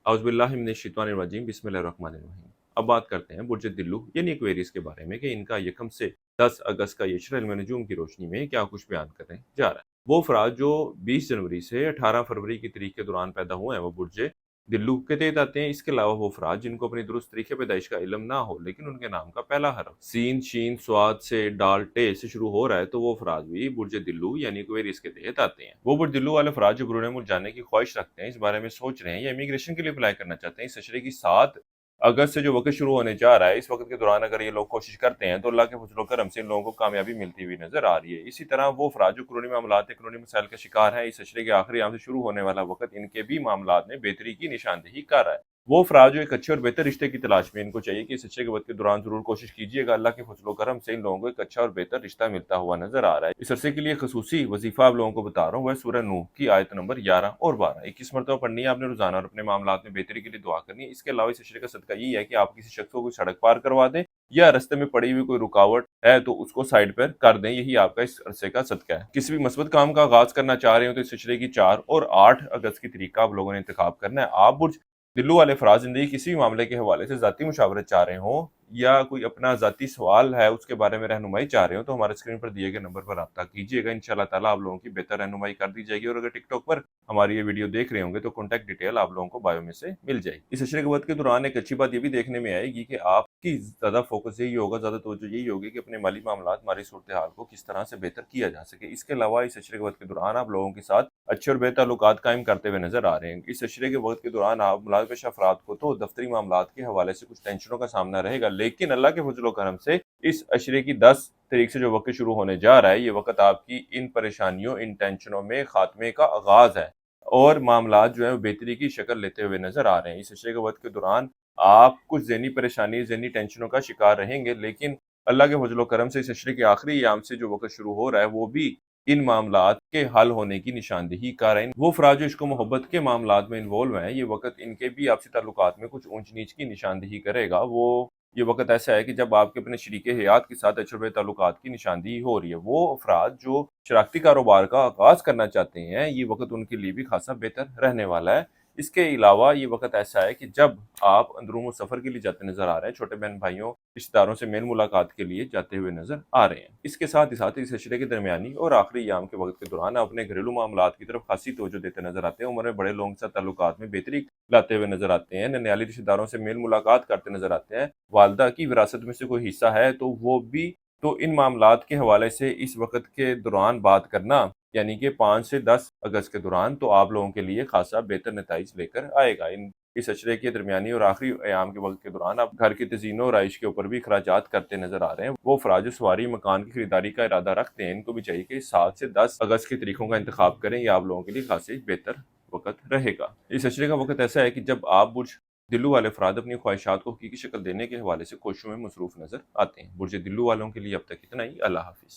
औज़ुबिल्लाहि मिनश्शैतानिर्रजीम बिस्मिल्लाहिर्रहमानिर्रहीम। अब बात करते हैं बुर्ज दिल्लू यानी एक्वेरियस के बारे में कि इनका यकम से 10 अगस्त का यशर इल्म नजूम की रोशनी में क्या कुछ बयान करने जा रहा है। वो अफराद जो 20 जनवरी से 18 फरवरी की तारीख के दौरान पैदा हुए हैं वो बुर्ज दिल्लू के तहत आते हैं। इसके अलावा वो अफराद जिनको अपनी दुरुस्त तरीके पैदाइश का इल्म ना हो लेकिन उनके नाम का पहला हरफ सीन शीन स्वाद से डाल टे से शुरू हो रहा है तो वो अफराद भी बुर्ज दिल्लू यानी एक्वेरियस के तहत आते हैं। वो बुर्ज दिल्लू वाले अफराद जो बुरूने मुल्क जाने की ख्वाहिश रखते हैं, इस बारे में सोच रहे हैं या इमिग्रेशन के लिए अप्लाई करना चाहते हैं, इस अशरे की 7 अगस्त से जो वक़्त शुरू होने जा रहा है, इस वक़्त के दौरान अगर ये लोग कोशिश करते हैं, तो अल्लाह के फज़ल व करम से इन लोगों को कामयाबी मिलती हुई नज़र आ रही है। इसी तरह वो अफ़राद जो क़ुरानी मामलात या क़ानूनी मसाइल का शिकार हैं, इस अशरे के आखिरी याम से शुरू होने वाला वक़्त इनके भी मामलात में बेहतरी की निशानदेही कर रहा है। वो अफ़राद जो एक अच्छे और बेहतर रिश्ते की तलाश में, इनको चाहिए कि इस अशरे के वक़्त के दौरान ज़रूर कोशिश कीजिएगा। अल्लाह के फज़ल व करम से इन लोगों को एक अच्छा और बेहतर रिश्ता मिलता हुआ नज़र आ रहा है। इस अरसे के लिए ख़ुसूसी वज़ीफ़ा आप लोगों को बता रहा हूँ, वह सूरह नूह की आयत नंबर 11 और 12 21 मरतबा पढ़नी है आपने रोज़ाना और अपने मामलात में बेहतरी के लिए दुआ करनी है। इसके अलावा इस अशरे का सदका यही है कि आप किसी शख्स को कोई सड़क पार करवा दें या रास्ते में पड़ी हुई कोई रुकावट है तो उसको साइड पर कर दें, यही आपका इस अरसे का सदका है। किसी भी मस्बत काम का आगाज़ करना चाह रहे हो तो इस अशरे की 4 और 8 अगस्त की तारीख का आप लोगों ने इंतखाब करना है। आप बुर्ज दिल्लू वाले अफराद ज़िंदगी किसी भी मामले के हवाले से ज़ाती मुशावरत चाह रहे हों या कोई अपना ज़ाती सवाल है उसके बारे में रहनुमाई चाह रहे हो तो हमारे स्क्रीन पर दिए गए नंबर पर राब्ता कीजिएगा। इंशाअल्लाह ताला आप लोगों की बेहतर रहनुमाई कर दी जाएगी और अगर टिकटॉक पर हमारी ये वीडियो देख रहे होंगे तो कॉन्टैक्ट डिटेल आप लोगों को बायो में से मिल जाएगी। इस अशरे के वक़्त के दौरान एक अच्छी बात ये भी देखने में आएगी कि आपकी ज़्यादा फोकस यही होगा, ज़्यादा तवज्जो यही होगी कि अपने माली मामलात, माली सूरत-ए-हाल को किस तरह से बेहतर किया जा सके। इसके अलावा इस अशरे के वक़्त के दौरान आप लोगों के साथ अच्छे और बेहतर ताल्लुकात कायम करते हुए नज़र आ रहे हैं। इस अशरे के वक़्त के दौरान आप मुलाज़िम अफराद को तो दफ्तरी मामलात के हवाले से कुछ टेंशनों का सामना रहेगा, लेकिन अल्लाह के फज़ल व करम से इस अशरे की 10 तारीख से जो वक़्त शुरू होने जा रहा है, ये वक़्त आपकी इन परेशानियों, इन टेंशनों में ख़ात्मे का आगाज़ है और मामलात जो है वो बेहतरी की शक्ल लेते हुए नज़र आ रहे हैं। इस अशरे के वक़्त के दौरान आप कुछ ज़हनी परेशानी, ज़हनी टेंशनों का शिकार रहेंगे, लेकिन अल्लाह के फज़ल व करम से इस अशरे के आखिरी अय्याम से जो वक़्त शुरू हो रहा है, वो भी इन मामलात के हल होने की निशानदेही कर रहे हैं। वो अफराद जो इश्क व मोहब्बत के मामलात में इन्वॉल्व हैं, ये वक़्त इनके भी आपसी ताल्लुकात में कुछ ऊँच-नीच की निशानदेही करेगा। ये वक़्त ऐसा है कि जब आपके अपने शरीके हयात के साथ अच्छे ताल्लुकात की निशानदेही हो रही है। वो अफराद जो शराकती कारोबार का आगाज़ करना चाहते हैं, ये वक़्त उनके लिए भी ख़ासा बेहतर रहने वाला है। इसके अलावा ये वक़्त ऐसा है कि जब आप अंदरूनी सफ़र के लिए जाते नज़र आ रहे हैं, छोटे बहन-भाइयों, रिश्तेदारों से मेल मुलाकात के लिए जाते हुए नज़र आ रहे हैं। इसके साथ ही साथ इस अशरे के दरमियानी और आखिरी अय्याम के वक़्त के दौरान आप अपने घरेलू मामलात की तरफ ख़ासी तवज्जो देते नज़र आते हैं। उम्र में बड़े लोगों के साथ ताल्लुकात में बेहतरी लाते हुए नज़र आते हैं। ननिहाली रिश्तेदारों से मेल मुलाकात करते नज़र आते हैं। वालिदा की विरासत में से कोई हिस्सा है तो वो भी तो इन मामलात के हवाले से इस वक़्त के दौरान बात करना यानी कि 5 से 10 अगस्त के दौरान तो आप लोगों के लिए ख़ासा बेहतर नताइज लेकर आएगा। इस अशरे के दरमियानी और आखिरी अय्याम के वक़्त के दौरान आप घर की तज़ीनो और आइश के ऊपर भी अखराजात करते नज़र आ रहे हैं। वो अफराद जो सवारी मकान की खरीदारी का इरादा रखते हैं, इनको भी चाहिए कि 7 से 10 अगस्त के तारीखों का इंतखाब करें, ये आप लोगों के लिए ख़ासी बेहतर वक़्त रहेगा। इस अशरे का वक़्त ऐसा है कि जब आप बुर्ज दिल्लू वाले अफराद अपनी ख्वाहिशात को हकीकी शक्ल देने के हवाले से कोशिशों में मसरूफ़ नज़र आते हैं। बुर्ज दिल्लू वालों के लिए अब तक इतना ही। अल्लाह हाफ़िज़।